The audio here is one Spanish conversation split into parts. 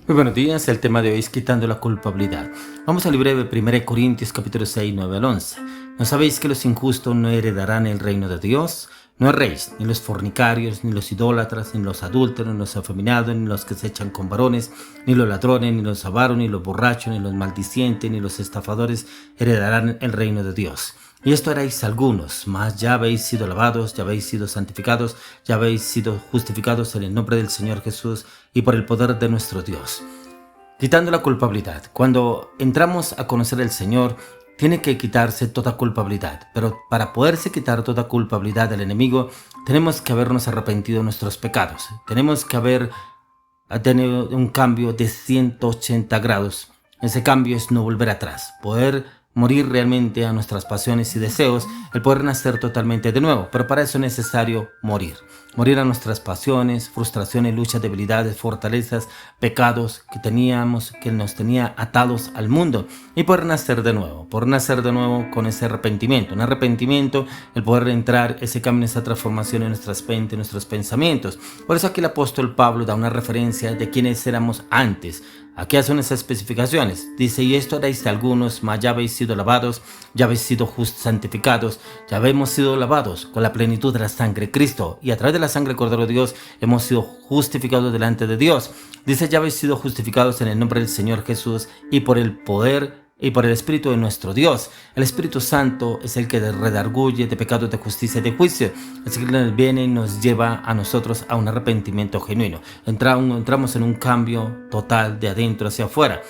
Muy buenos días, el tema de hoy es quitando la culpabilidad. Vamos al libro de 1 Corintios capítulo 6, 9 al 11. ¿No sabéis que los injustos no heredarán el reino de Dios? No erréis, ni los fornicarios, ni los idólatras, ni los adúlteros, ni los afeminados, ni los que se echan con varones, ni los ladrones, ni los avaros, ni los borrachos, ni los maldicientes, ni los estafadores heredarán el reino de Dios. Y esto erais algunos, mas ya habéis sido lavados, ya habéis sido santificados, ya habéis sido justificados en el nombre del Señor Jesús y por el poder de nuestro Dios. Quitando la culpabilidad. Cuando entramos a conocer al Señor, tiene que quitarse toda culpabilidad. Pero para poderse quitar toda culpabilidad del enemigo, tenemos que habernos arrepentido de nuestros pecados. Tenemos que haber tenido un cambio de 180 grados. Ese cambio es no volver atrás, poder morir realmente a nuestras pasiones y deseos, el poder nacer totalmente de nuevo. Pero para eso es necesario morir. Morir a nuestras pasiones, frustraciones, luchas, debilidades, fortalezas, pecados que nos tenía atados al mundo, y poder nacer de nuevo. Poder nacer de nuevo con ese arrepentimiento. Un arrepentimiento, el poder entrar, ese cambio, esa transformación en nuestras mentes, en nuestros pensamientos. Por eso aquí el apóstol Pablo da una referencia de quiénes éramos antes. Aquí hacen esas especificaciones. Dice, y esto erais algunos, mas ya habéis sido lavados, ya habéis sido santificados, ya habéis sido lavados con la plenitud de la sangre de Cristo. Y a través de la sangre del Cordero de Dios hemos sido justificados delante de Dios. Dice, ya habéis sido justificados en el nombre del Señor Jesús y por el poder y por el Espíritu de nuestro Dios. El Espíritu Santo es el que redarguye de pecados, de justicia y de juicio. Es el que viene y nos lleva a nosotros a un arrepentimiento genuino. Entramos en un cambio total de adentro hacia afuera.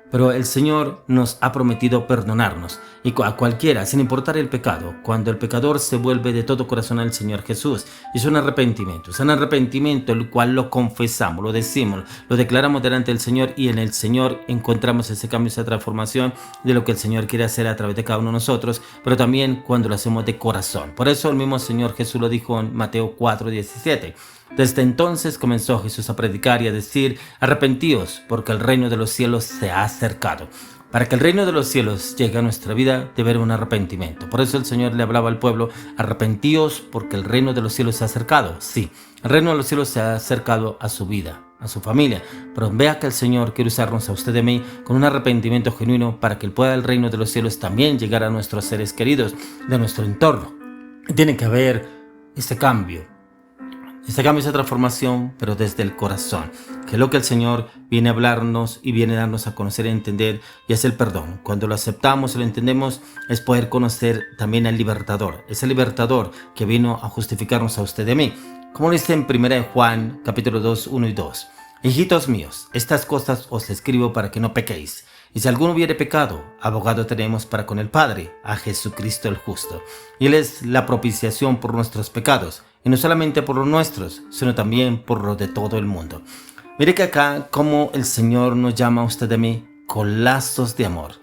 Pero el Señor nos ha prometido perdonarnos, y a cualquiera, sin importar el pecado, cuando el pecador se vuelve de todo corazón al Señor Jesús. Es un arrepentimiento el cual lo confesamos, lo decimos, lo declaramos delante del Señor, y en el Señor encontramos ese cambio, esa transformación de lo que el Señor quiere hacer a través de cada uno de nosotros, pero también cuando lo hacemos de corazón. Por eso el mismo Señor Jesús lo dijo en Mateo 4:17. Desde entonces comenzó Jesús a predicar y a decir, arrepentíos, porque el reino de los cielos se ha acercado. Para que el reino de los cielos llegue a nuestra vida, debe haber un arrepentimiento. Por eso el Señor le hablaba al pueblo, arrepentíos, porque el reino de los cielos se ha acercado. Sí, el reino de los cielos se ha acercado a su vida, a su familia. Pero vea que el Señor quiere usarnos a usted y a mí con un arrepentimiento genuino para que el pueda el reino de los cielos también llegar a nuestros seres queridos de nuestro entorno. Tiene que haber este cambio. Esa transformación, pero desde el corazón, que es lo que el Señor viene a hablarnos y viene a darnos a conocer y a entender, y es el perdón. Cuando lo aceptamos y lo entendemos, es poder conocer también al libertador, ese libertador que vino a justificarnos a usted y a mí. Como dice en 1 Juan, capítulo 2, 1 y 2. Hijitos míos, estas cosas os escribo para que no pequéis. Y si alguno hubiere pecado, abogado tenemos para con el Padre, a Jesucristo el justo. Y Él es la propiciación por nuestros pecados, y no solamente por los nuestros, sino también por los de todo el mundo. Mire que acá como el Señor nos llama a usted y a mí con lazos de amor.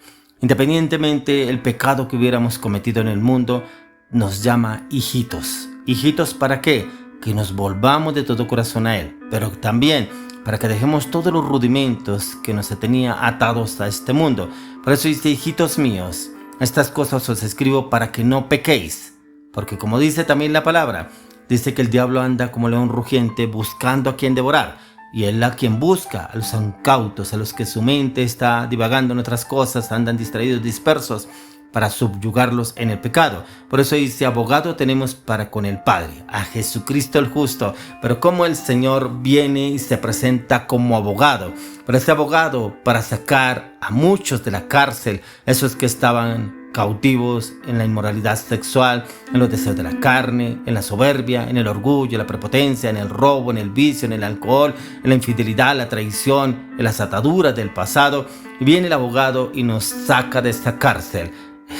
Independientemente del pecado que hubiéramos cometido en el mundo, nos llama hijitos. ¿Hijitos para qué? Que nos volvamos de todo corazón a Él, pero también para que dejemos todos los rudimentos que nos tenía atados a este mundo. Por eso dice, hijitos míos, estas cosas os escribo para que no pequéis. Porque como dice también la palabra, dice que el diablo anda como león rugiente buscando a quien devorar. Y él a quien busca, a los incautos, a los que su mente está divagando en otras cosas, andan distraídos, dispersos, para subyugarlos en el pecado. Por eso dice, abogado tenemos para con el Padre, a Jesucristo el justo. Pero como el Señor viene y se presenta como abogado, pero ese abogado para sacar a muchos de la cárcel, esos que estaban cautivos en la inmoralidad sexual, en los deseos de la carne, en la soberbia, en el orgullo, en la prepotencia, en el robo, en el vicio, en el alcohol, en la infidelidad, la traición, en las ataduras del pasado. Y viene el abogado y nos saca de esta cárcel.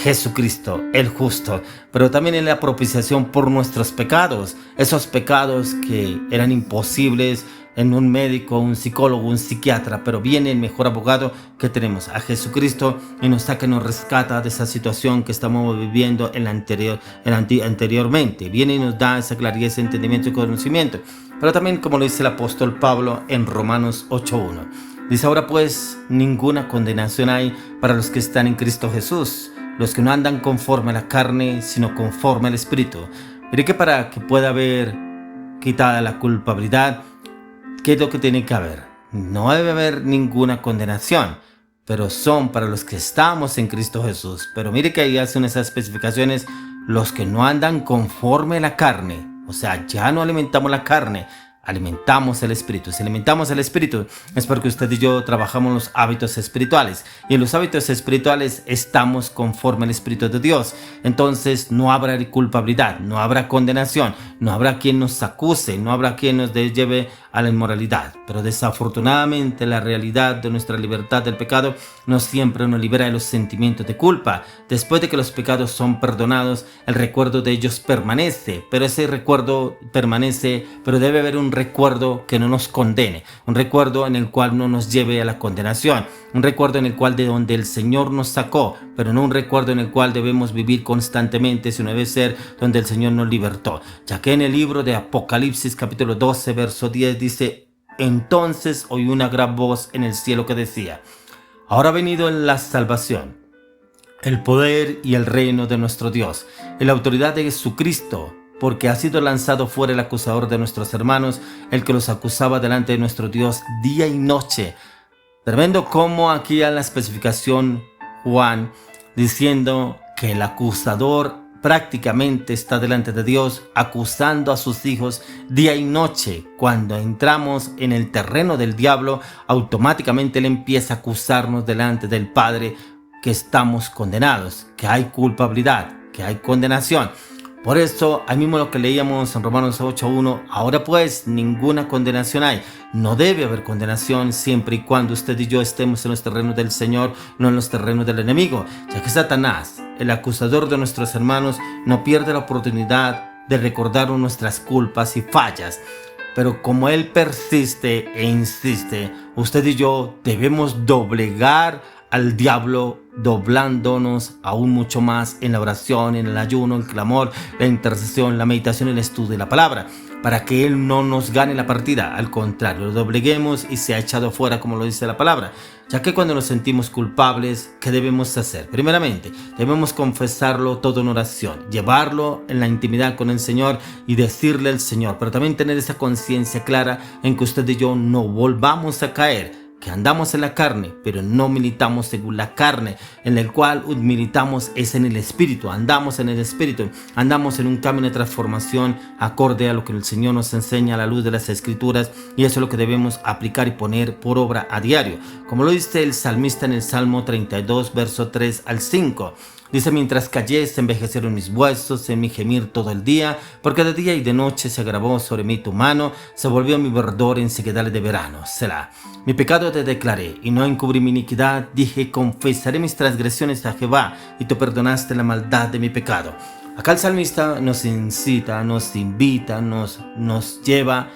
Jesucristo, el justo, pero también en la propiciación por nuestros pecados, esos pecados que eran imposibles en un médico, un psicólogo, un psiquiatra, pero viene el mejor abogado que tenemos, a Jesucristo, y nos saca y nos rescata de esa situación que estamos viviendo anteriormente. Viene y nos da esa claridad, ese entendimiento y conocimiento. Pero también, como lo dice el apóstol Pablo en Romanos 8:1, dice, ahora pues ninguna condenación hay para los que están en Cristo Jesús, los que no andan conforme a la carne, sino conforme al Espíritu. Mire que para que pueda haber quitada la culpabilidad, ¿qué es lo que tiene que haber? no debe haber ninguna condenación, pero son para los que estamos en Cristo Jesús. Pero mire que ahí hacen esas especificaciones: los que no andan conforme a la carne. O sea, ya no alimentamos la carne, alimentamos el espíritu. Si alimentamos el espíritu es porque usted y yo trabajamos los hábitos espirituales, y en los hábitos espirituales estamos conforme al Espíritu de Dios. Entonces no habrá culpabilidad, no habrá condenación, no habrá quien nos acuse, no habrá quien nos lleve a la inmoralidad. Pero desafortunadamente la realidad de nuestra libertad del pecado no siempre nos libera de los sentimientos de culpa. Después de que los pecados son perdonados, el recuerdo de ellos permanece, pero ese recuerdo permanece, pero debe haber un recuerdo que no nos condene, un recuerdo en el cual no nos lleve a la condenación, un recuerdo en el cual de donde el Señor nos sacó, pero no un recuerdo en el cual debemos vivir constantemente, sino debe ser donde el Señor nos libertó. Ya que en el libro de Apocalipsis capítulo 12 verso 10 dice: entonces oí una gran voz en el cielo que decía: ahora ha venido la salvación, el poder y el reino de nuestro Dios, y la autoridad de Jesucristo, porque ha sido lanzado fuera el acusador de nuestros hermanos, el que los acusaba delante de nuestro Dios día y noche. Tremendo como aquí a la especificación Juan diciendo que el acusador prácticamente está delante de Dios acusando a sus hijos día y noche. Cuando entramos en el terreno del diablo, automáticamente él empieza a acusarnos delante del Padre que estamos condenados, que hay culpabilidad, que hay condenación. Por eso, ahí mismo lo que leíamos en Romanos 8:1, ahora pues ninguna condenación hay. No debe haber condenación siempre y cuando usted y yo estemos en los terrenos del Señor, no en los terrenos del enemigo, ya que Satanás, el acusador de nuestros hermanos, no pierde la oportunidad de recordarnos nuestras culpas y fallas. Pero como él persiste e insiste, usted y yo debemos doblegar al diablo, doblándonos aún mucho más en la oración, en el ayuno, el clamor, la intercesión, la meditación, el estudio de la palabra, para que él no nos gane la partida. Al contrario, lo dobleguemos y sea echado fuera, como lo dice la palabra. Ya que cuando nos sentimos culpables, ¿qué debemos hacer? Primeramente, debemos confesarlo todo en oración, llevarlo en la intimidad con el Señor y decirle al Señor, pero también tener esa conciencia clara en que usted y yo no volvamos a caer, que andamos en la carne, pero no militamos según la carne, en el cual militamos es en el Espíritu, andamos en el Espíritu, andamos en un camino de transformación acorde a lo que el Señor nos enseña a la luz de las Escrituras, y eso es lo que debemos aplicar y poner por obra a diario, como lo dice el salmista en el Salmo 32, verso 3 al 5. Dice: mientras callé se envejecieron mis huesos, en mi gemir todo el día, porque de día y de noche se agravó sobre mí tu mano, se volvió mi verdor en sequedades de verano. Selah. Mi pecado te declaré, y no encubrí mi iniquidad. Dije: confesaré mis transgresiones a Jehová, y tú perdonaste la maldad de mi pecado. Acá el salmista nos incita, nos invita, nos lleva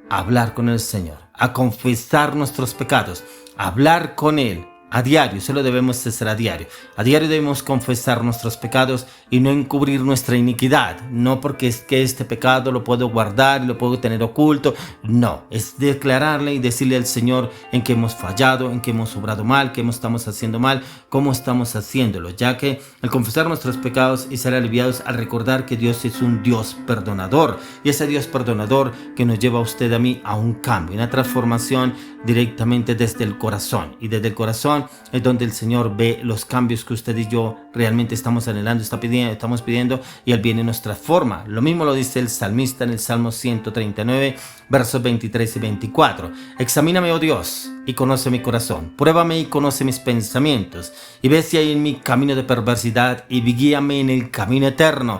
a hablar con el Señor, a confesar nuestros pecados, a hablar con Él. A diario, eso lo debemos hacer a diario. A diario debemos confesar nuestros pecados y no encubrir nuestra iniquidad. No porque es que este pecado lo puedo guardar y lo puedo tener oculto. No, es declararle y decirle al Señor en que hemos fallado, en que hemos obrado mal, que estamos haciendo mal, cómo estamos haciéndolo. Ya que al confesar nuestros pecados y ser aliviados al recordar que Dios es un Dios perdonador. Y ese Dios perdonador que nos lleva a usted, a mí, a un cambio, una transformación directamente desde el corazón. Y desde el corazón es donde el Señor ve los cambios que usted y yo realmente estamos anhelando, estamos pidiendo, y Él viene y nos transforma. Lo mismo lo dice el salmista en el Salmo 139, versos 23 y 24. Examíname, oh Dios, y conoce mi corazón. Pruébame y conoce mis pensamientos, y ve si hay en mi camino de perversidad, y guíame en el camino eterno.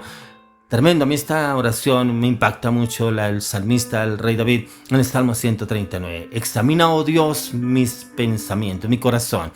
Tremendo, a mí esta oración me impacta mucho, el salmista, el rey David, en el Salmo 139. Examina, oh Dios, mis pensamientos, mi corazón,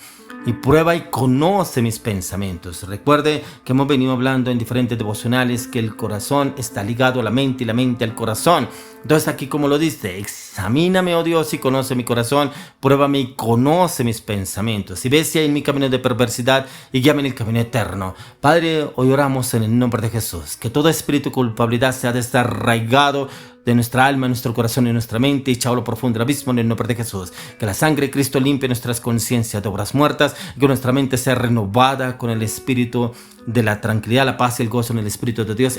y prueba y conoce mis pensamientos. Recuerde que hemos venido hablando en diferentes devocionales que el corazón está ligado a la mente y la mente al corazón. Entonces aquí, como lo dice, examíname, oh Dios, y conoce mi corazón, pruébame y conoce mis pensamientos, y ve si hay en mi camino de perversidad, y guíame en el camino eterno. Padre, hoy oramos en el nombre de Jesús, que todo espíritu de culpabilidad sea desarraigado de nuestra alma, nuestro corazón y nuestra mente, y echado a lo profundo del abismo en el nombre de Jesús. Que la sangre de Cristo limpie nuestras conciencias de obras muertas, que nuestra mente sea renovada con el espíritu de la tranquilidad, la paz y el gozo en el Espíritu de Dios.